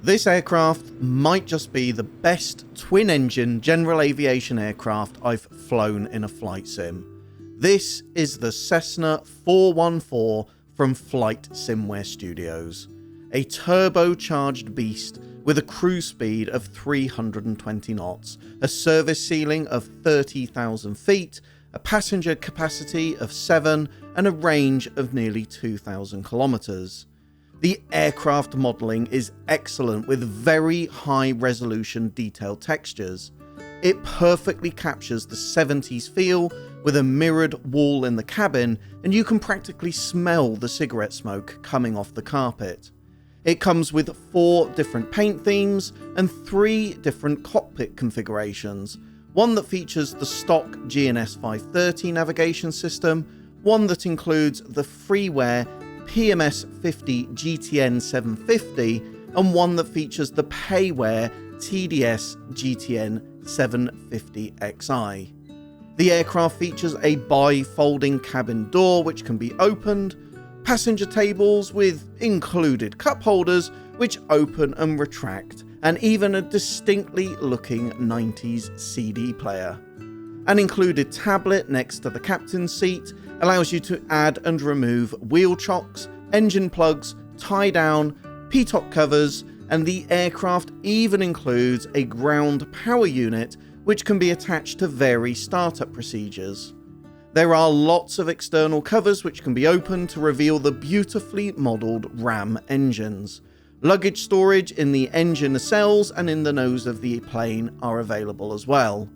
This aircraft might just be the best twin-engine general aviation aircraft I've flown in a flight sim. This is the Cessna 414 from Flysimware Studios, a turbocharged beast with a cruise speed of 320 knots, a service ceiling of 30,000 feet, a passenger capacity of 7, and a range of nearly 2,000 kilometers. The aircraft modelling is excellent with very high resolution detailed textures. It perfectly captures the 70s feel with a mirrored wall in the cabin, and you can practically smell the cigarette smoke coming off the carpet. It comes with 4 different paint themes and 3 different cockpit configurations, one that features the stock GNS 530 navigation system, one that includes the freeware PMS50 GTN 750, and one that features the payware TDS GTN 750XI. The aircraft features a bi-folding cabin door which can be opened, passenger tables with included cup holders which open and retract, and even a distinctly looking 90s CD player. An included tablet next to the captain's seat allows you to add and remove wheel chocks, engine plugs, tie-down, P-top covers, and the aircraft even includes a ground power unit which can be attached to vary startup procedures. There are lots of external covers which can be opened to reveal the beautifully modelled RAM engines. Luggage storage in the engine nacelles and in the nose of the plane are available as well.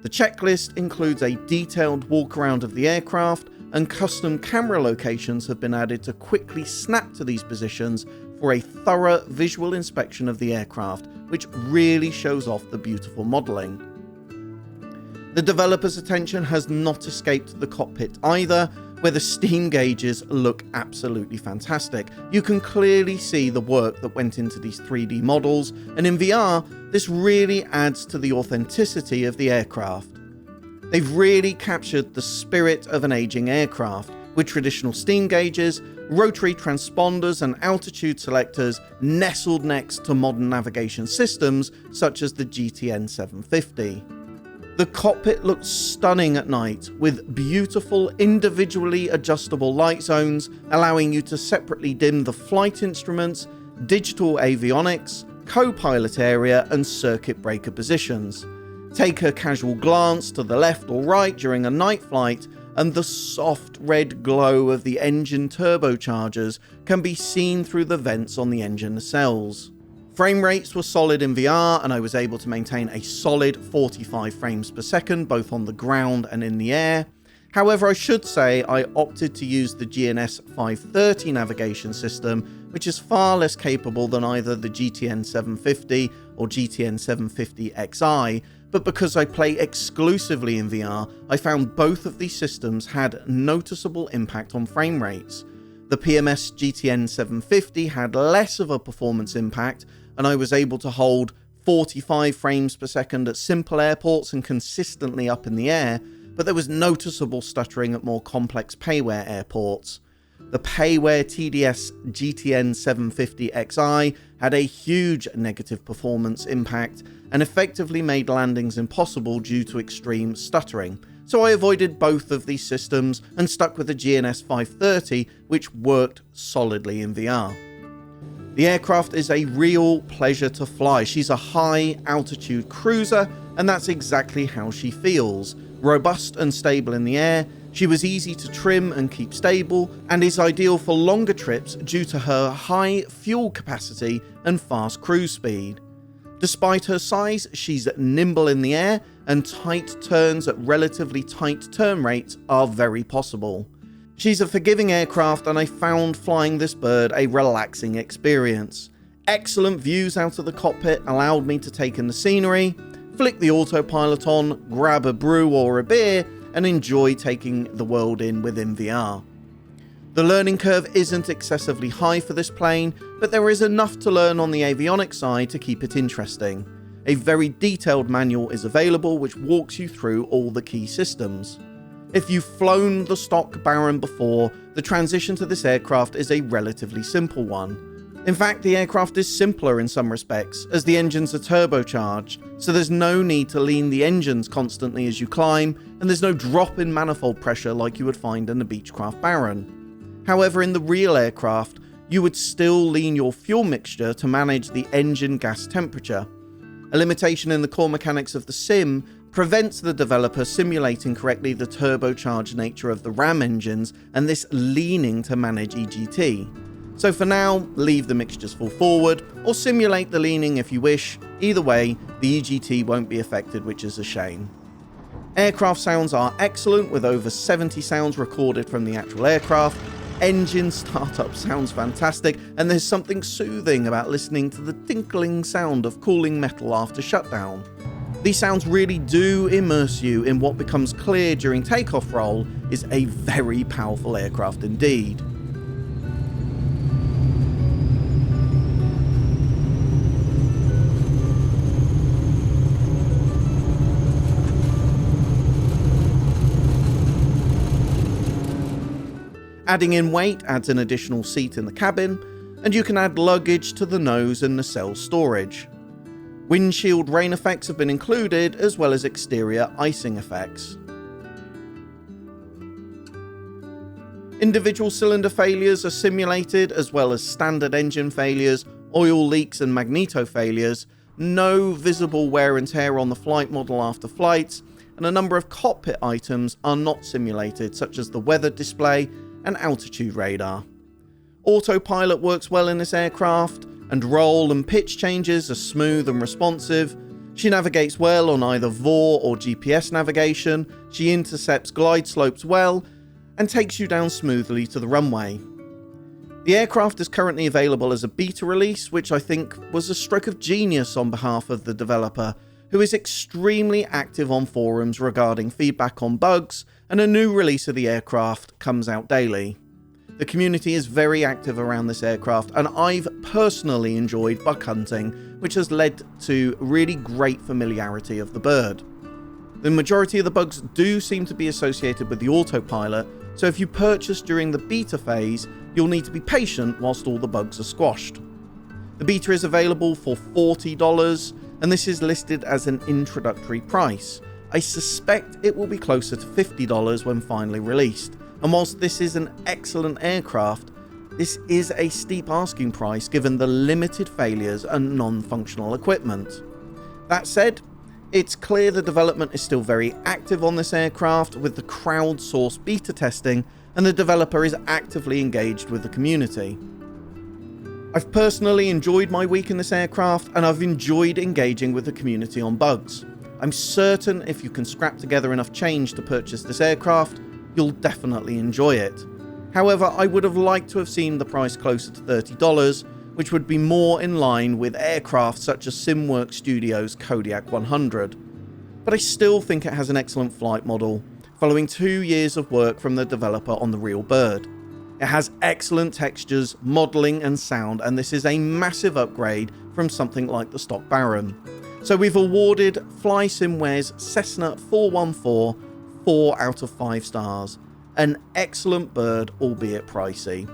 The checklist includes a detailed walk around of the aircraft, and custom camera locations have been added to quickly snap to these positions for a thorough visual inspection of the aircraft, which really shows off the beautiful modelling. The developer's attention has not escaped the cockpit either, where the steam gauges look absolutely fantastic. You can clearly see the work that went into these 3D models, and in VR, this really adds to the authenticity of the aircraft. They've really captured the spirit of an aging aircraft, with traditional steam gauges, rotary transponders and altitude selectors nestled next to modern navigation systems such as the GTN 750. The cockpit looks stunning at night, with beautiful individually adjustable light zones allowing you to separately dim the flight instruments, digital avionics, co-pilot area and circuit breaker positions. Take a casual glance to the left or right during a night flight, and the soft red glow of the engine turbochargers can be seen through the vents on the engine nacelles. Frame rates were solid in VR, and I was able to maintain a solid 45 frames per second both on the ground and in the air. However, I should say I opted to use the GNS 530 navigation system, which is far less capable than either the GTN 750 or GTN 750XI, but because I play exclusively in VR, I found both of these systems had noticeable impact on frame rates. The PMS GTN 750 had less of a performance impact, and I was able to hold 45 frames per second at simple airports and consistently up in the air, but there was noticeable stuttering at more complex payware airports. The payware TDS GTN 750XI had a huge negative performance impact and effectively made landings impossible due to extreme stuttering, so I avoided both of these systems and stuck with the GNS 530, which worked solidly in VR. The aircraft is a real pleasure to fly. She's a high altitude cruiser, and that's exactly how she feels. Robust and stable in the air, she was easy to trim and keep stable, and is ideal for longer trips due to her high fuel capacity and fast cruise speed. Despite her size, she's nimble in the air, and tight turns at relatively tight turn rates are very possible. She's a forgiving aircraft, and I found flying this bird a relaxing experience. Excellent views out of the cockpit allowed me to take in the scenery, flick the autopilot on, grab a brew or a beer, and enjoy taking the world in within VR. The learning curve isn't excessively high for this plane, but there is enough to learn on the avionics side to keep it interesting. A very detailed manual is available which walks you through all the key systems. If you've flown the stock Baron before, the transition to this aircraft is a relatively simple one. In fact, the aircraft is simpler in some respects, as the engines are turbocharged, so there's no need to lean the engines constantly as you climb, and there's no drop in manifold pressure like you would find in the Beechcraft Baron. However, in the real aircraft, you would still lean your fuel mixture to manage the engine gas temperature. A limitation in the core mechanics of the sim prevents the developer simulating correctly the turbocharged nature of the RAM engines and this leaning to manage EGT. So for now, leave the mixtures full forward, or simulate the leaning if you wish. Either way, the EGT won't be affected, which is a shame. Aircraft sounds are excellent, with over 70 sounds recorded from the actual aircraft. Engine startup sounds fantastic, and there's something soothing about listening to the tinkling sound of cooling metal after shutdown. These sounds really do immerse you in what becomes clear during takeoff roll is a very powerful aircraft indeed. Adding in weight adds an additional seat in the cabin, and you can add luggage to the nose and nacelle storage. Windshield rain effects have been included, as well as exterior icing effects. Individual cylinder failures are simulated, as well as standard engine failures, oil leaks and magneto failures. No visible wear and tear on the flight model after flights, and a number of cockpit items are not simulated, such as the weather display and altitude radar. Autopilot works well in this aircraft, and roll and pitch changes are smooth and responsive. She navigates well on either VOR or GPS navigation, she intercepts glide slopes well, and takes you down smoothly to the runway. The aircraft is currently available as a beta release, which I think was a stroke of genius on behalf of the developer, who is extremely active on forums regarding feedback on bugs, and a new release of the aircraft comes out daily. The community is very active around this aircraft, and I've personally enjoyed bug hunting, which has led to really great familiarity of the bird. The majority of the bugs do seem to be associated with the autopilot, so if you purchase during the beta phase, you'll need to be patient whilst all the bugs are squashed. The beta is available for $40, and this is listed as an introductory price. I suspect it will be closer to $50 when finally released, and whilst this is an excellent aircraft, this is a steep asking price given the limited failures and non-functional equipment. That said, it's clear the development is still very active on this aircraft with the crowdsourced beta testing, and the developer is actively engaged with the community. I've personally enjoyed my week in this aircraft, and I've enjoyed engaging with the community on bugs. I'm certain if you can scrap together enough change to purchase this aircraft, you'll definitely enjoy it. However, I would have liked to have seen the price closer to $30, which would be more in line with aircraft such as SimWorks Studios' Kodiak 100. But I still think it has an excellent flight model, following 2 years of work from the developer on the real bird. It has excellent textures, modelling and sound, and this is a massive upgrade from something like the stock Baron. So we've awarded Flysimware's Cessna 414 4 out of 5 stars. An excellent bird, albeit pricey.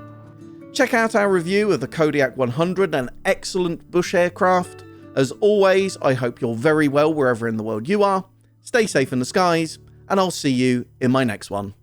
Check out our review of the Kodiak 100, an excellent bush aircraft. As always, I hope you're very well wherever in the world you are. Stay safe in the skies, and I'll see you in my next one.